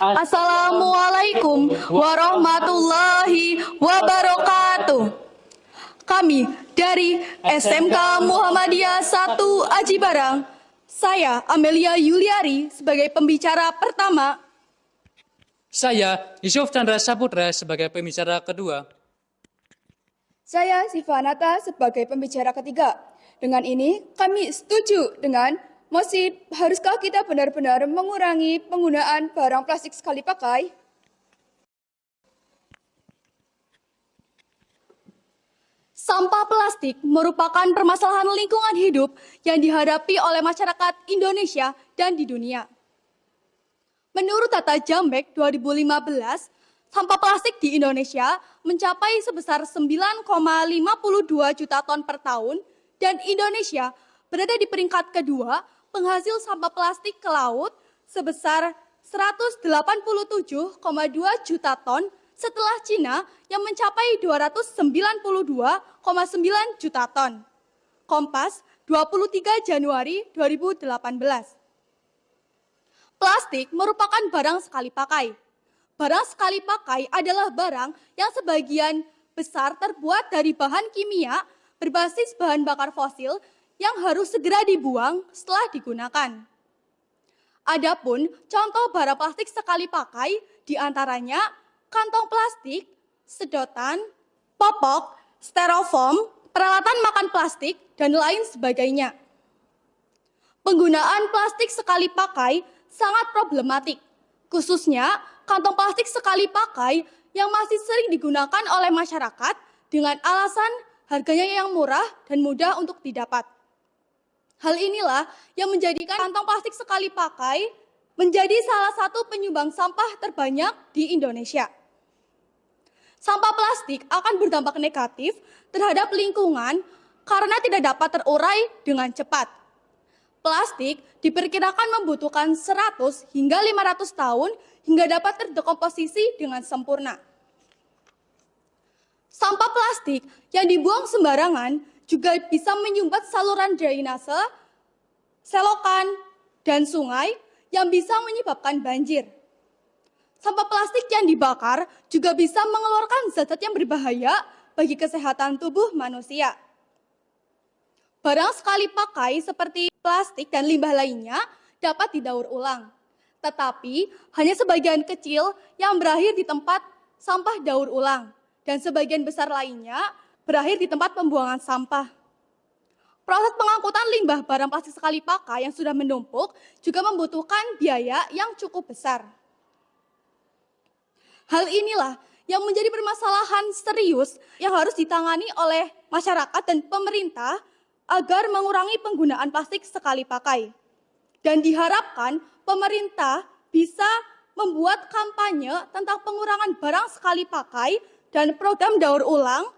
Assalamualaikum warahmatullahi wabarakatuh. Kami dari SMK Muhammadiyah 1 Aji Barang, saya Amelia Yuliari sebagai pembicara pertama. Saya Yusuf Chandra Saputra sebagai pembicara kedua. Saya Sivanata sebagai pembicara ketiga. Dengan ini kami setuju dengan mosi, haruskah kita benar-benar mengurangi penggunaan barang plastik sekali pakai? Sampah plastik merupakan permasalahan lingkungan hidup yang dihadapi oleh masyarakat Indonesia dan di dunia. Menurut data Jambek 2015, sampah plastik di Indonesia mencapai sebesar 9,52 juta ton per tahun dan Indonesia berada di peringkat kedua penghasil sampah plastik ke laut sebesar 187,2 juta ton setelah Cina yang mencapai 292,9 juta ton. Kompas, 23 Januari 2018. Plastik merupakan barang sekali pakai. Barang sekali pakai adalah barang yang sebagian besar terbuat dari bahan kimia berbasis bahan bakar fosil yang harus segera dibuang setelah digunakan. Adapun contoh barang plastik sekali pakai diantaranya kantong plastik, sedotan, popok, styrofoam, peralatan makan plastik, dan lain sebagainya. Penggunaan plastik sekali pakai sangat problematik, khususnya kantong plastik sekali pakai yang masih sering digunakan oleh masyarakat dengan alasan harganya yang murah dan mudah untuk didapat. Hal inilah yang menjadikan kantong plastik sekali pakai menjadi salah satu penyumbang sampah terbanyak di Indonesia. Sampah plastik akan berdampak negatif terhadap lingkungan karena tidak dapat terurai dengan cepat. Plastik diperkirakan membutuhkan 100 hingga 500 tahun hingga dapat terdekomposisi dengan sempurna. Sampah plastik yang dibuang sembarangan juga bisa menyumbat saluran drainase, selokan, dan sungai yang bisa menyebabkan banjir. Sampah plastik yang dibakar juga bisa mengeluarkan zat-zat yang berbahaya bagi kesehatan tubuh manusia. Barang sekali pakai seperti plastik dan limbah lainnya dapat didaur ulang. Tetapi hanya sebagian kecil yang berakhir di tempat sampah daur ulang dan sebagian besar lainnya berakhir di tempat pembuangan sampah. Proses pengangkutan limbah barang plastik sekali pakai yang sudah menumpuk juga membutuhkan biaya yang cukup besar. Hal inilah yang menjadi permasalahan serius yang harus ditangani oleh masyarakat dan pemerintah agar mengurangi penggunaan plastik sekali pakai. Dan diharapkan pemerintah bisa membuat kampanye tentang pengurangan barang sekali pakai dan program daur ulang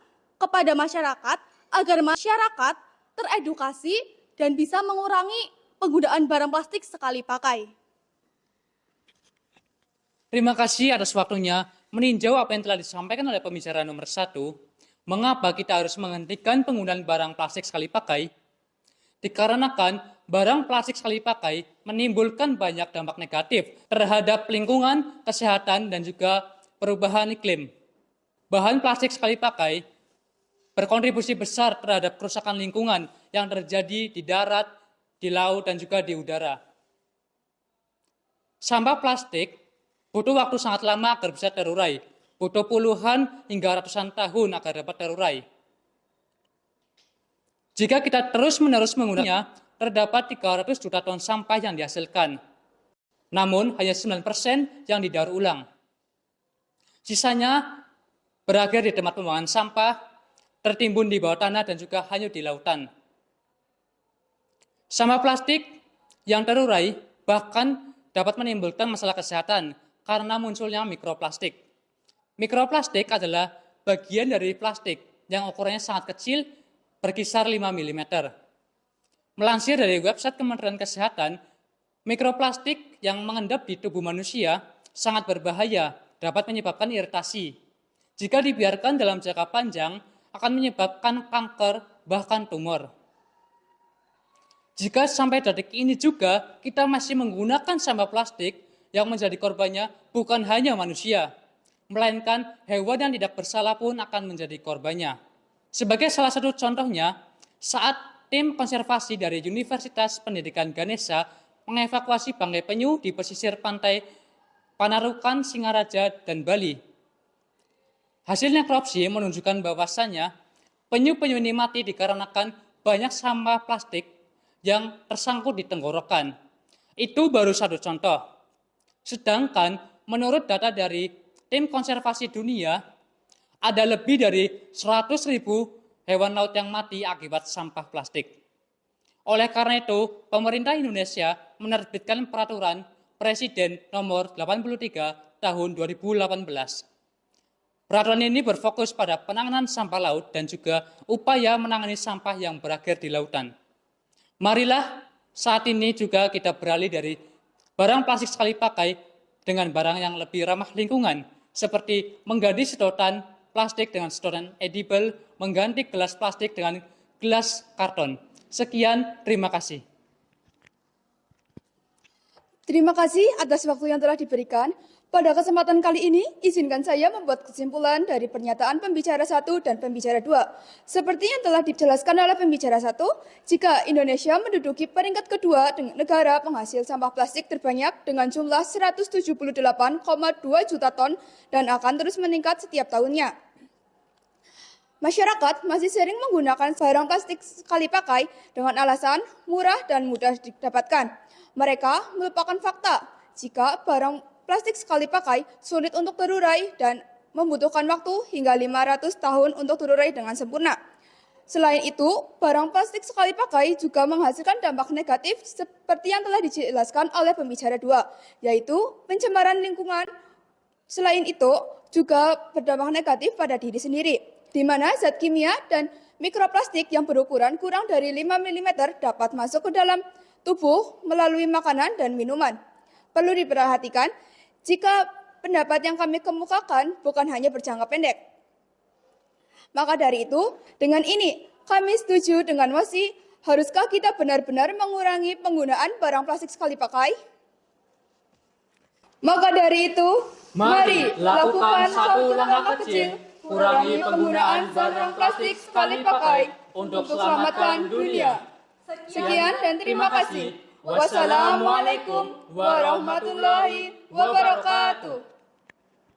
kepada masyarakat agar masyarakat teredukasi dan bisa mengurangi penggunaan barang plastik sekali pakai. Terima kasih atas waktunya meninjau apa yang telah disampaikan oleh pembicara nomor 1. Mengapa kita harus menghentikan penggunaan barang plastik sekali pakai? Dikarenakan barang plastik sekali pakai menimbulkan banyak dampak negatif terhadap lingkungan, kesehatan, dan juga perubahan iklim. Bahan plastik sekali pakai berkontribusi besar terhadap kerusakan lingkungan yang terjadi di darat, di laut, dan juga di udara. Sampah plastik butuh waktu sangat lama agar bisa terurai, butuh puluhan hingga ratusan tahun agar dapat terurai. Jika kita terus-menerus menggunakannya, terdapat 300 juta ton sampah yang dihasilkan. Namun, hanya 9% yang didaur ulang. Sisanya berakhir di tempat pembuangan sampah, tertimbun di bawah tanah, dan juga hanyut di lautan. Sampah plastik yang terurai bahkan dapat menimbulkan masalah kesehatan karena munculnya mikroplastik. Mikroplastik adalah bagian dari plastik yang ukurannya sangat kecil, berkisar 5 mm. Melansir dari website Kementerian Kesehatan, mikroplastik yang mengendap di tubuh manusia sangat berbahaya, dapat menyebabkan iritasi. Jika dibiarkan dalam jangka panjang, akan menyebabkan kanker, bahkan tumor. Jika sampai detik ini juga kita masih menggunakan sampah plastik yang menjadi korbannya bukan hanya manusia, melainkan hewan yang tidak bersalah pun akan menjadi korbannya. Sebagai salah satu contohnya, saat tim konservasi dari Universitas Pendidikan Ganesha mengevakuasi bangkai penyu di pesisir pantai Panarukan, Singaraja, dan Bali. Hasil nekropsi menunjukkan bahwasannya penyu-penyu ini mati dikarenakan banyak sampah plastik yang tersangkut di tenggorokan. Itu baru satu contoh. Sedangkan menurut data dari tim konservasi dunia, ada lebih dari 100.000 hewan laut yang mati akibat sampah plastik. Oleh karena itu, pemerintah Indonesia menerbitkan peraturan Presiden nomor 83 tahun 2018. Peraturan ini berfokus pada penanganan sampah laut dan juga upaya menangani sampah yang berakhir di lautan. Marilah saat ini juga kita beralih dari barang plastik sekali pakai dengan barang yang lebih ramah lingkungan, seperti mengganti sedotan plastik dengan sedotan edible, mengganti gelas plastik dengan gelas karton. Sekian, terima kasih. Terima kasih atas waktu yang telah diberikan. Pada kesempatan kali ini, izinkan saya membuat kesimpulan dari pernyataan pembicara 1 dan pembicara 2. Seperti yang telah dijelaskan oleh pembicara 1, jika Indonesia menduduki peringkat kedua dengan negara penghasil sampah plastik terbanyak dengan jumlah 178,2 juta ton dan akan terus meningkat setiap tahunnya. Masyarakat masih sering menggunakan barang plastik sekali pakai dengan alasan murah dan mudah didapatkan. Mereka melupakan fakta jika barang plastik sekali pakai sulit untuk terurai dan membutuhkan waktu hingga 500 tahun untuk terurai dengan sempurna. Selain itu, barang plastik sekali pakai juga menghasilkan dampak negatif seperti yang telah dijelaskan oleh pembicara 2, yaitu pencemaran lingkungan. Selain itu, juga berdampak negatif pada diri sendiri, di mana zat kimia dan mikroplastik yang berukuran kurang dari 5 mm dapat masuk ke dalam tubuh melalui makanan dan minuman. Perlu diperhatikan, jika pendapat yang kami kemukakan bukan hanya berjangka pendek. Maka dari itu, dengan ini kami setuju dengan mosi, haruskah kita benar-benar mengurangi penggunaan barang plastik sekali pakai? Maka dari itu, mari lakukan satu langkah kecil, kurangi penggunaan barang plastik sekali pakai untuk selamatkan dunia. Sekian dan terima kasih. Wassalamualaikum warahmatullahi wabarakatuh.